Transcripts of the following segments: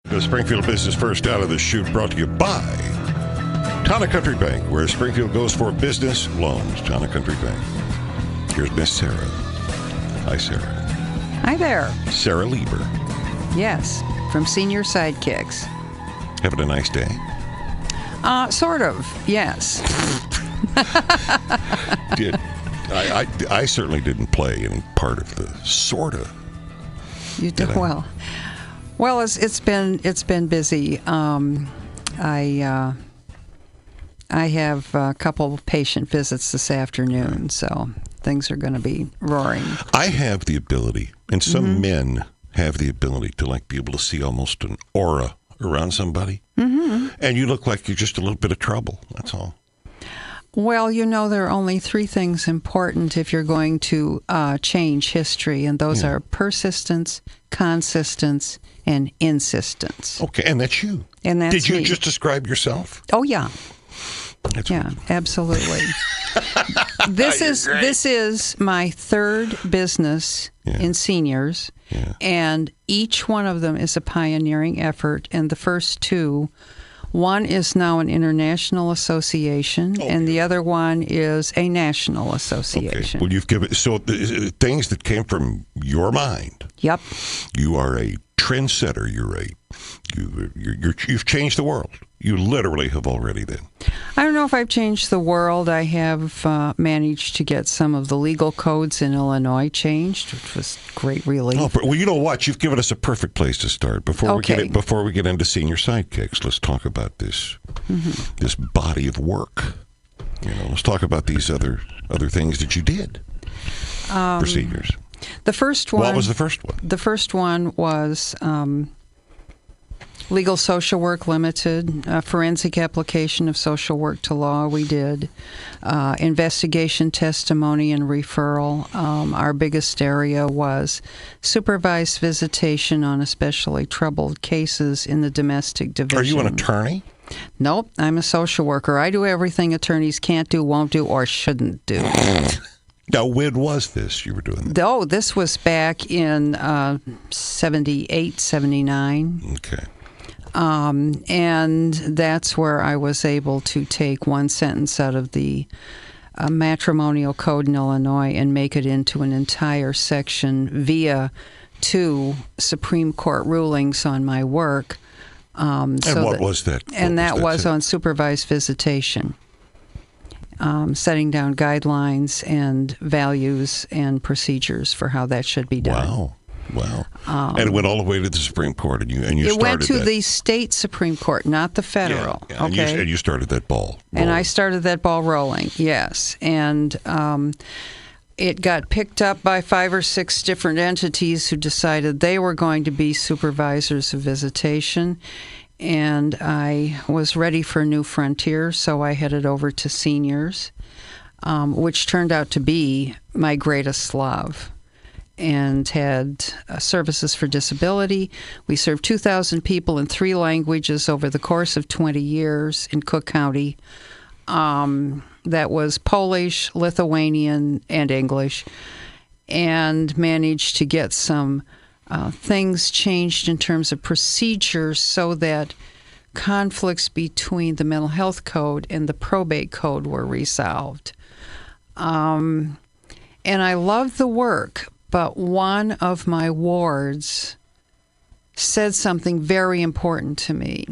The Springfield Business First out of the chute brought to you by Town and Country Bank, where Springfield goes for business loans. Town and Country Bank. Here's Miss Sara. Hi, Sara. Hi there. Sara Lieber. Yes, from Senior Sidekicks. Having a nice day? Sort of, yes. I certainly didn't play any part of the sorta. You do well. Well, it's been busy. I have a couple of patient visits this afternoon, so things are going to be roaring. I have the ability, and some men have the ability to be able to see almost an aura around somebody, and you look like you're just a little bit of trouble. That's all. Well, there are only three things important if you're going to change history, and those are persistence, consistence, and insistence. Okay, and that's you. And that's Did you me. just describe yourself? Oh, yeah. That's yeah, absolutely. This is my third business in seniors, and each one of them is a pioneering effort. And the first two, one is now an international association, and the other one is a national association. Okay. Well, you've given things that came from your mind. Yep. You are a trendsetter. You've changed the world. You literally have already then. I don't know if I've changed the world. I have managed to get some of the legal codes in Illinois changed, which was great relief. Oh, well, you know what? You've given us a perfect place to start. Before we get into Senior Sidekicks, let's talk about this body of work. Let's talk about these other things that you did for seniors. The first one. What was the first one? The first one was Legal Social Work Limited, forensic application of social work to law. We did investigation, testimony, and referral. Our biggest area was supervised visitation on especially troubled cases in the domestic division. Are you an attorney? Nope, I'm a social worker. I do everything attorneys can't do, won't do, or shouldn't do. Now, when was this you were doing that? Oh, this was back in 78, 79. Okay. And that's where I was able to take one sentence out of the matrimonial code in Illinois and make it into an entire section via two Supreme Court rulings on my work. And what was that? And that was on supervised visitation. Setting down guidelines and values and procedures for how that should be done. Wow. And it went all the way to the Supreme Court, and you started that. It went to the state Supreme Court, not the federal. Yeah. Okay. And you started that ball rolling. And I started that ball rolling, yes. And it got picked up by 5 or 6 different entities who decided they were going to be supervisors of visitation. And I was ready for a new frontier, so I headed over to seniors, which turned out to be my greatest love, and had services for disability. We served 2,000 people in 3 languages over the course of 20 years in Cook County. That was Polish, Lithuanian, and English, and managed to get some things changed in terms of procedures so that conflicts between the mental health code and the probate code were resolved. And I loved the work, but one of my wards said something very important to me.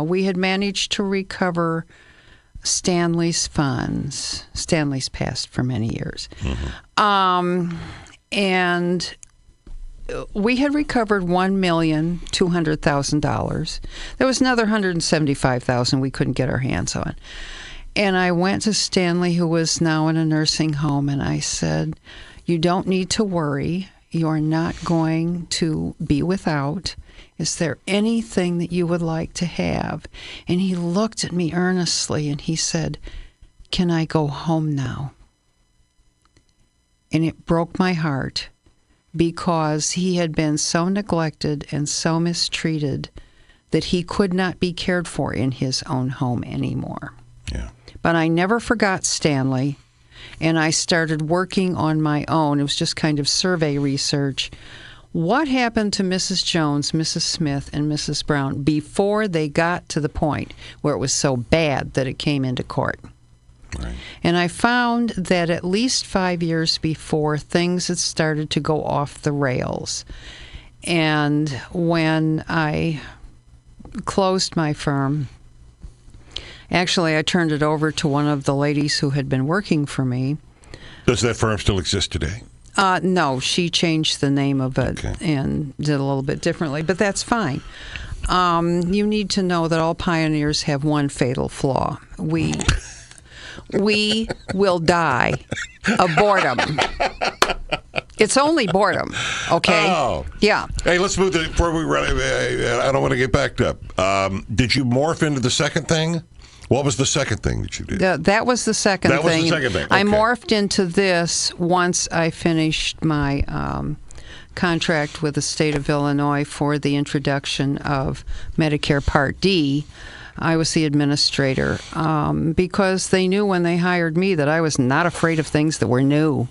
We had managed to recover Stanley's funds. Stanley's passed for many years. And we had recovered $1,200,000. There was another $175,000 we couldn't get our hands on. And I went to Stanley, who was now in a nursing home, and I said, "You don't need to worry. You are not going to be without. Is there anything that you would like to have?" And he looked at me earnestly and he said, "Can I go home now?" And it broke my heart, because he had been so neglected and so mistreated that he could not be cared for in his own home anymore. Yeah. But I never forgot Stanley, and I started working on my own. It was just kind of survey research. what happened to Mrs. Jones, Mrs. Smith, and Mrs. Brown before they got to the point where it was so bad that it came into court. Right. And I found that at least 5 years before, things had started to go off the rails. And when I closed my firm, actually I turned it over to one of the ladies who had been working for me. Does that firm still exist today? No, she changed the name of it and did a little bit differently, but that's fine. You need to know that all pioneers have one fatal flaw. We will die of boredom. It's only boredom, okay? Oh. Yeah. Hey, let's move before we run. I don't want to get backed up. Did you morph into the second thing? What was the second thing that you did? That was the second thing. That was the second thing. Okay. I morphed into this once I finished my contract with the state of Illinois for the introduction of Medicare Part D. I was the administrator because they knew when they hired me that I was not afraid of things that were new.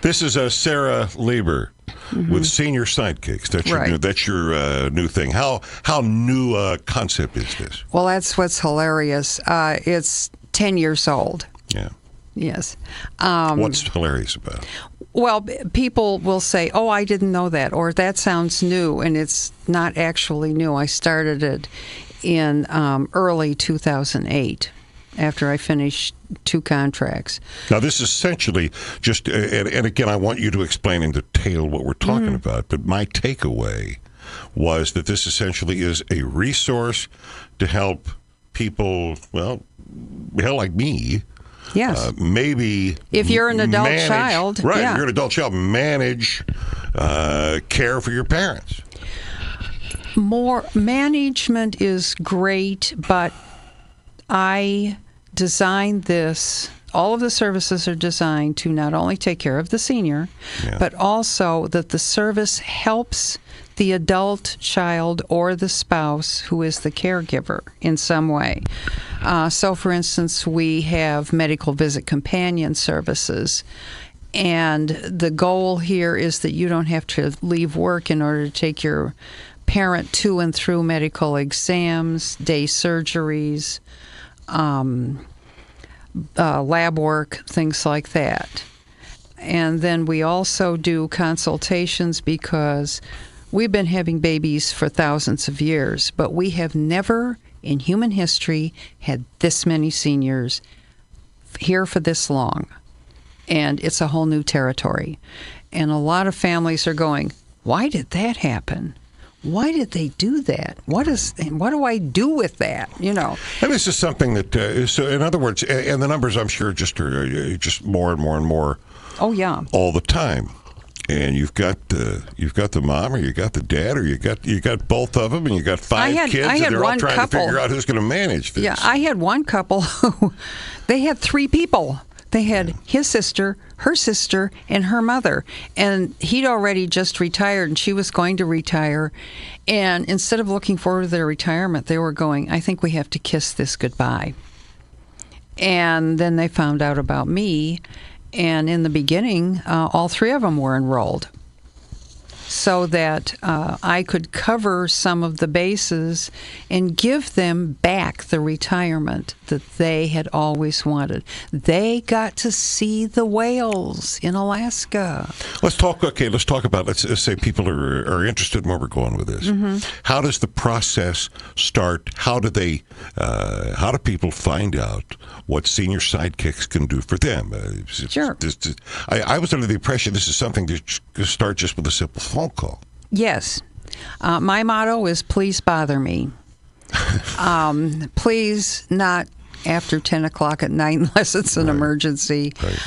This is Sara Lieber with Senior Sidekicks. That's your new thing. How new a concept is this? Well, that's what's hilarious. It's 10 years old. Yeah. Yes. What's hilarious about it? Well, people will say, "Oh, I didn't know that," or "That sounds new," and it's not actually new. I started it in early 2008. After I finished 2 contracts. Now, this is essentially just, and again, I want you to explain in detail what we're talking about, but my takeaway was that this essentially is a resource to help people, well, like me. Yes. Maybe if you're an adult child. Right, yeah. If you're an adult child, manage care for your parents. More management is great, but I designed this. All of the services are designed to not only take care of the senior, but also that the service helps the adult child or the spouse who is the caregiver in some way. So, for instance, we have medical visit companion services. And the goal here is that you don't have to leave work in order to take your parent to and through medical exams, day surgeries, lab work, things like that. And then we also do consultations because we've been having babies for thousands of years, but we have never in human history had this many seniors here for this long. And it's a whole new territory. And a lot of families are going, why did that happen? Why did they do that? What do I do with that? You know. And this is something that, so in other words, and the numbers I'm sure just more and more and more. Oh yeah. All the time, and you've got the mom, or you got the dad, or you got both of them, and you got 5 kids, and they're all trying to figure out who's going to manage this. Yeah, I had one couple who they had 3 people. They had his sister, her sister, and her mother. And he'd already just retired, and she was going to retire. And instead of looking forward to their retirement, they were going, I think we have to kiss this goodbye. And then they found out about me. And in the beginning, all 3 of them were enrolled, so that I could cover some of the bases and give them back the retirement that they had always wanted. They got to see the whales in Alaska. Let's talk about, let's say people are interested in where we're going with this. Mm-hmm. How does the process start? How do people find out what Senior Sidekicks can do for them? Sure. I was under the impression this is something to start just with a simple phone call. Yes. My motto is please bother me. Please not after 10 o'clock at night unless it's an emergency. Right.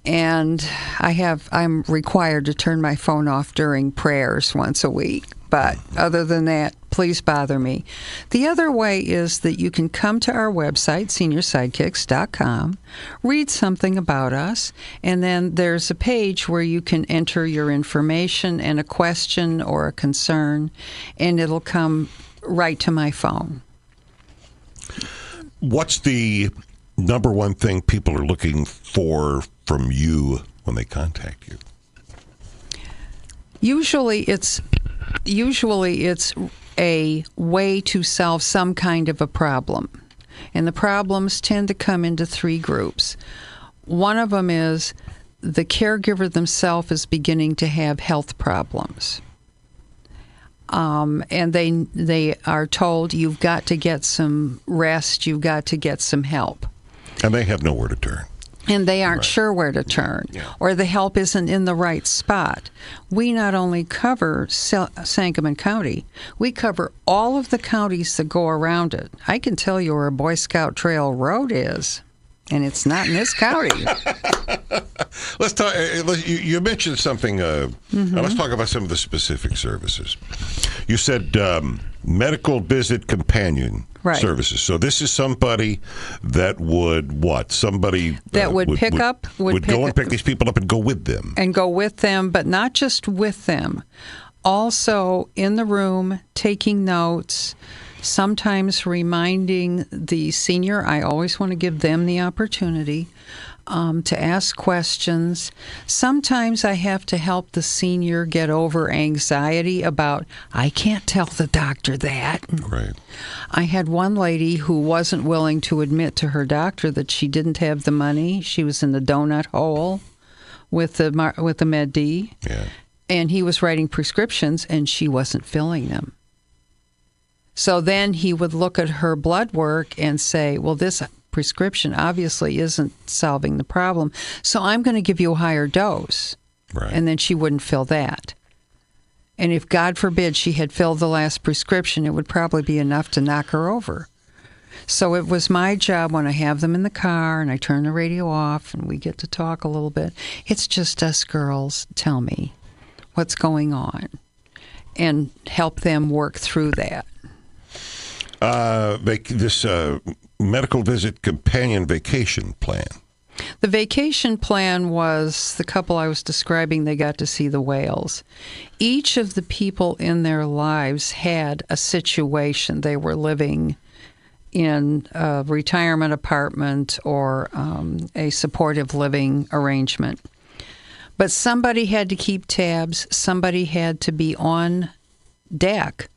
And I'm required to turn my phone off during prayers once a week. But other than that, please bother me. The other way is that you can come to our website, seniorsidekicks.com, read something about us, and then there's a page where you can enter your information and a question or a concern, and it'll come right to my phone. What's the number one thing people are looking for from you when they contact you? Usually it's a way to solve some kind of a problem. And the problems tend to come into three groups. One of them is the caregiver themselves is beginning to have health problems. And they are told, you've got to get some rest, you've got to get some help. And they have nowhere to turn. And they aren't sure where to turn, or the help isn't in the right spot. We not only cover Sangamon County, we cover all of the counties that go around it. I can tell you where Boy Scout Trail Road is, and it's not in this county. Let's talk. You mentioned something. Let's talk about some of the specific services. You said medical visit companion services. So this is somebody that would what? Somebody that would pick go and pick these people up and go with them. And go with them, but not just with them. Also in the room, taking notes, sometimes reminding the senior. I always want to give them the opportunity to ask questions. Sometimes I have to help the senior get over anxiety about, I can't tell the doctor that. Right. I had one lady who wasn't willing to admit to her doctor that she didn't have the money. She was in the donut hole with the Med D. Yeah. And he was writing prescriptions and she wasn't filling them. So then he would look at her blood work and say, well, this prescription obviously isn't solving the problem, so I'm going to give you a higher dose. Right. And then she wouldn't fill that. And if, God forbid, she had filled the last prescription, it would probably be enough to knock her over. So it was my job when I have them in the car and I turn the radio off and we get to talk a little bit. It's just us girls. Tell me what's going on and help them work through that. This medical visit companion vacation plan. The vacation plan was the couple I was describing. They got to see the whales. Each of the people in their lives had a situation. They were living in a retirement apartment or a supportive living arrangement. But somebody had to keep tabs. Somebody had to be on deck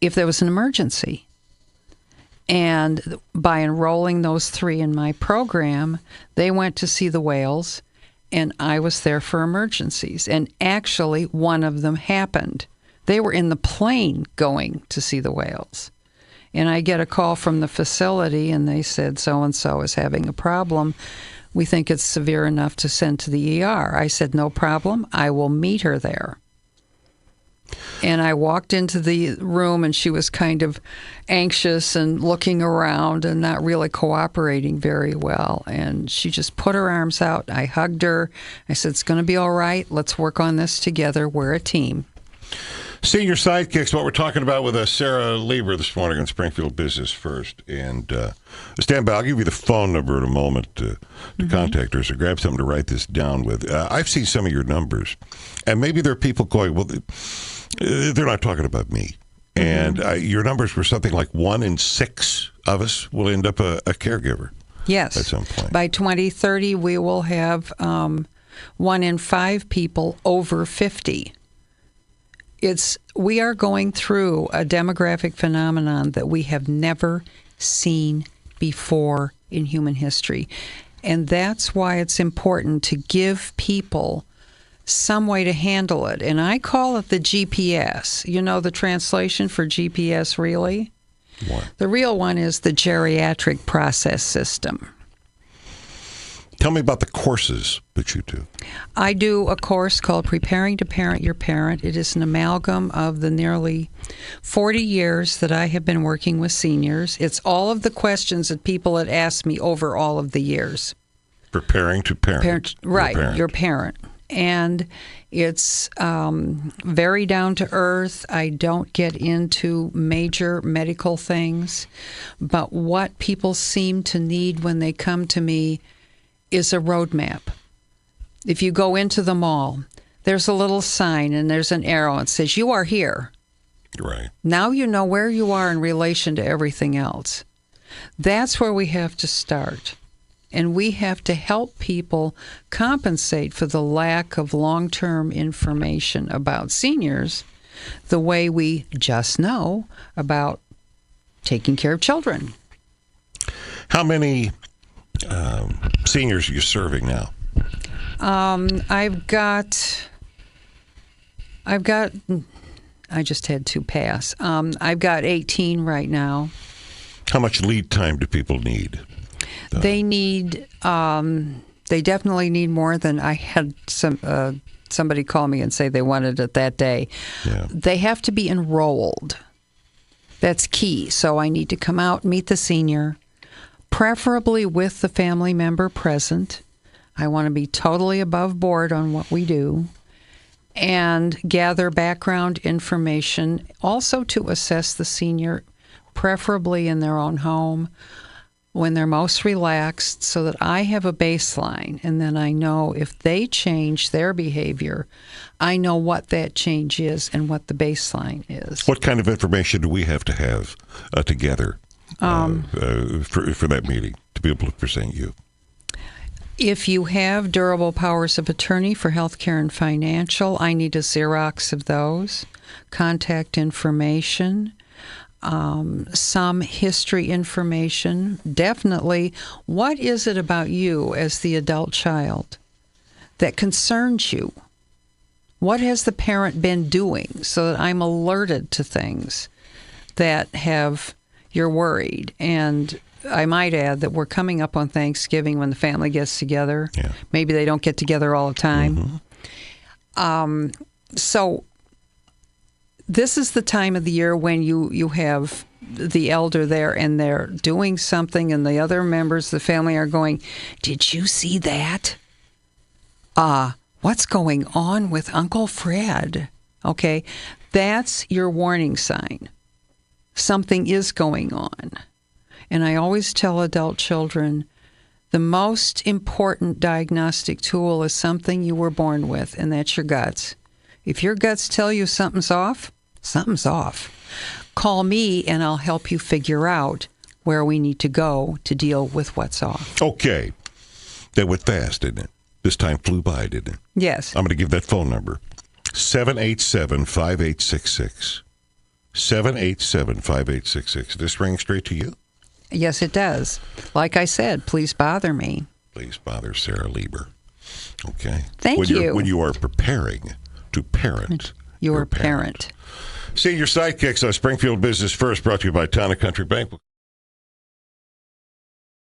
if there was an emergency. And by enrolling those three in my program, they went to see the whales, and I was there for emergencies. And actually, one of them happened. They were in the plane going to see the whales. And I get a call from the facility, and they said, so-and-so is having a problem. We think it's severe enough to send to the ER. I said, no problem. I will meet her there. And I walked into the room, and she was kind of anxious and looking around and not really cooperating very well. And she just put her arms out. I hugged her. I said, it's going to be all right. Let's work on this together. We're a team. Senior Sidekicks, what we're talking about with Sara Lieber this morning on Springfield Business First. And stand by. I'll give you the phone number in a moment to contact her. So grab something to write this down with. I've seen some of your numbers. And maybe there are people going, well, they're not talking about me. And your numbers were something like 1 in 6 of us will end up a caregiver. Yes. At some point. By 2030, we will have 1 in 5 people over 50. We are going through a demographic phenomenon that we have never seen before in human history. And that's why it's important to give people some way to handle it. And I call it the GPS. You know the translation for GPS, really? What? The real one is the geriatric process system. Tell me about the courses that you do. I do a course called Preparing to Parent Your Parent. It is an amalgam of the nearly 40 years that I have been working with seniors. It's all of the questions that people had asked me over all of the years. Preparing to parent. Right, your parent. And it's very down to earth. I don't get into major medical things. But what people seem to need when they come to me is a roadmap. If you go into the mall, there's a little sign and there's an arrow and it says, you are here. Right. Now you know where you are in relation to everything else. That's where we have to start. And we have to help people compensate for the lack of long-term information about seniors the way we just know about taking care of children. How many seniors are you serving now? I just had 2 pass. I've got 18 right now. How much lead time do people need? They definitely need more than I had somebody call me and say they wanted it that day. Yeah. They have to be enrolled. That's key. So I need to come out, meet the senior, preferably with the family member present. I want to be totally above board on what we do, and gather background information, also to assess the senior, preferably in their own home, when they're most relaxed, so that I have a baseline, and then I know if they change their behavior, I know what that change is and what the baseline is. What kind of information do we have together for that meeting to be able to present you? If you have durable powers of attorney for healthcare and financial, I need a Xerox of those, contact information, some history information. Definitely, what is it about you as the adult child that concerns you? What has the parent been doing so that I'm alerted to things that you're worried? And I might add that we're coming up on Thanksgiving when the family gets together. Yeah. Maybe they don't get together all the time. Mm-hmm. So this is the time of the year when you have the elder there and they're doing something and the other members of the family are going, "Did you see that? What's going on with Uncle Fred?" Okay, that's your warning sign. Something is going on. And I always tell adult children, the most important diagnostic tool is something you were born with, and that's your guts. If your guts tell you something's off, something's off. Call me, and I'll help you figure out where we need to go to deal with what's off. Okay. That went fast, didn't it? This time flew by, didn't it? Yes. I'm going to give that phone number, 787-5866. 787-5866. This rings straight to you? Yes, it does. Like I said, please bother me. Please bother Sara Lieber. Okay. Thank you. When you are preparing to parent your parent. Senior Sidekicks on Springfield Business First, brought to you by Town & Country Bank.